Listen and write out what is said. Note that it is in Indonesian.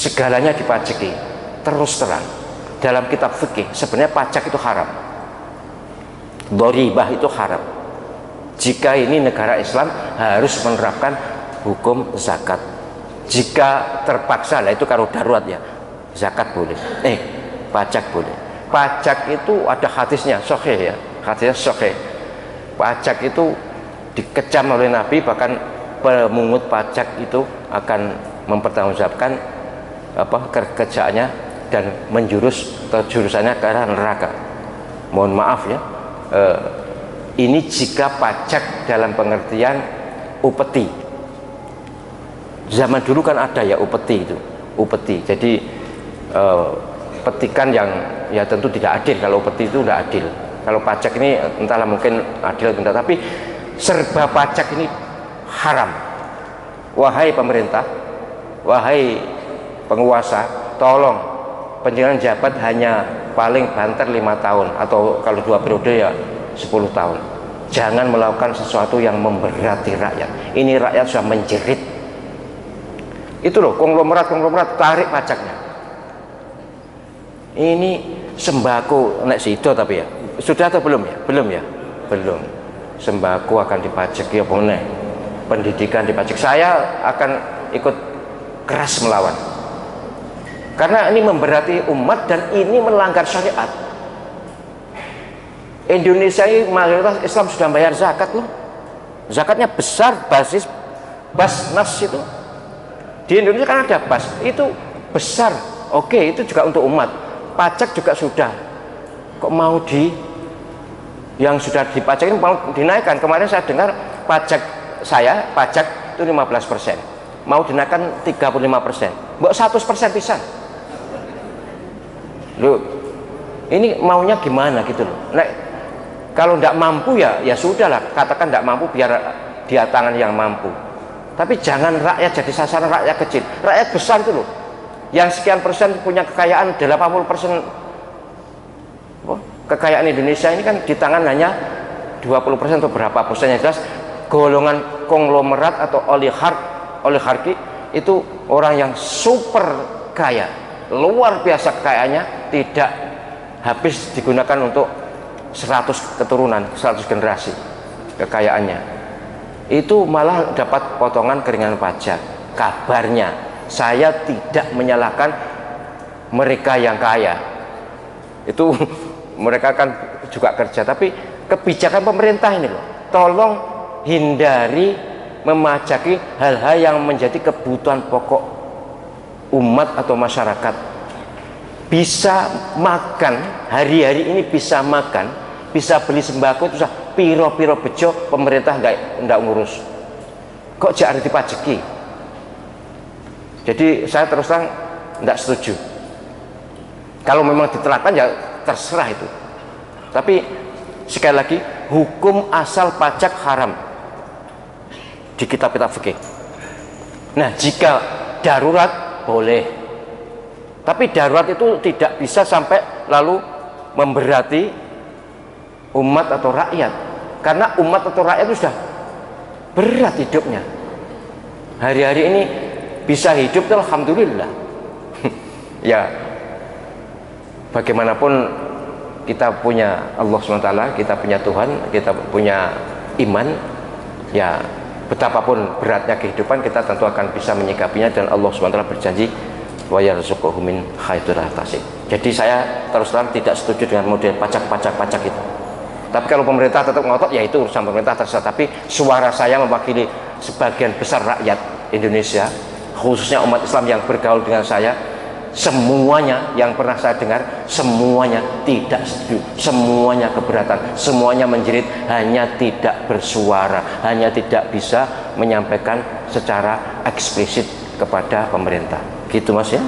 segalanya dipajaki. Terus terang, dalam kitab fikih sebenarnya pajak itu haram, doribah itu haram. Jika ini negara Islam harus menerapkan hukum zakat. Jika terpaksa, lah itu kalau darurat ya, zakat boleh, pajak boleh. Pajak itu ada hadisnya, sahih ya, hadisnya sahih. Pajak itu dikecam oleh Nabi, bahkan pemungut pajak itu akan mempertanggungjawabkan kerjaannya dan menjurus atau jurusannya ke arah neraka. Mohon maaf ya, ini jika pajak dalam pengertian upeti. Zaman dulu kan ada ya upeti itu, upeti. Jadi petikan yang ya tentu tidak adil. Kalau upeti itu tidak adil. Kalau pajak ini entahlah mungkin adil atau tidak, tapi serba pajak ini haram. Wahai pemerintah, wahai penguasa, tolong penjalan jabat hanya paling banter 5 tahun, atau kalau 2 periode ya 10 tahun. Jangan melakukan sesuatu yang memberati rakyat. Ini rakyat sudah menjerit. Itu loh, konglomerat tarik pajaknya. Ini sembako nek sido tapi ya. Sudah atau belum ya? Belum ya? Belum. Sembako akan dipajaki apa meneh? Pendidikan dipajak. Saya akan ikut keras melawan. Karena ini memberati umat dan ini melanggar syariat. Indonesia ini mayoritas Islam sudah bayar zakat loh. Zakatnya besar, basis Basnas itu. Di Indonesia kan ada bas, itu besar. Oke, itu juga untuk umat. Pajak juga sudah. Kok mau yang sudah dipajak ini mau dinaikkan? Kemarin saya dengar pajak itu 15%. Mau dinaikkan 35%. Mbok 100% pisan. Loh, ini maunya gimana gitu loh. Nah, kalau tidak mampu ya sudahlah, katakan tidak mampu biar dia tangan yang mampu. Tapi jangan rakyat jadi sasaran rakyat kecil. Rakyat besar itu loh, yang sekian persen punya kekayaan, 80% kekayaan Indonesia ini kan di tangan hanya 20% atau berapa persen. Yang jelas golongan konglomerat atau oligarki itu orang yang super kaya, luar biasa kekayaannya, tidak habis digunakan untuk 100 keturunan, 100 generasi kekayaannya. Itu malah dapat potongan keringanan pajak. Kabarnya, saya tidak menyalahkan mereka yang kaya, itu mereka kan juga kerja, tapi kebijakan pemerintah ini loh, tolong hindari memajaki hal-hal yang menjadi kebutuhan pokok umat atau masyarakat. Bisa makan hari-hari ini, bisa makan, bisa beli sembako, itu susah. Piro-piro bejo pemerintah nggak ngurus, kok jangan dipajaki. Jadi saya terus terang nggak setuju. Kalau memang diterapkan ya terserah itu, tapi sekali lagi hukum asal pajak haram di kitab-kitab fikih. Nah, jika darurat boleh, tapi darurat itu tidak bisa sampai lalu memberati umat atau rakyat, karena umat atau rakyat itu sudah berat hidupnya. Hari-hari ini bisa hidup, alhamdulillah. Ya, bagaimanapun kita punya Allah SWT, kita punya Tuhan, kita punya iman. Ya, betapapun beratnya kehidupan, kita tentu akan bisa menyikapinya, dan Allah SWT berjanji wa yarzuquhu min haitsu la yahtasib. Jadi saya terus terang tidak setuju dengan model pajak itu. Tapi kalau pemerintah tetap ngotot, ya itu urusan pemerintah, terserah. Tapi suara saya mewakili sebagian besar rakyat Indonesia, khususnya umat Islam yang bergaul dengan saya. Semuanya yang pernah saya dengar, semuanya tidak setuju, semuanya keberatan, semuanya menjerit, hanya tidak bersuara, hanya tidak bisa menyampaikan secara eksplisit kepada pemerintah. Gitu Mas ya.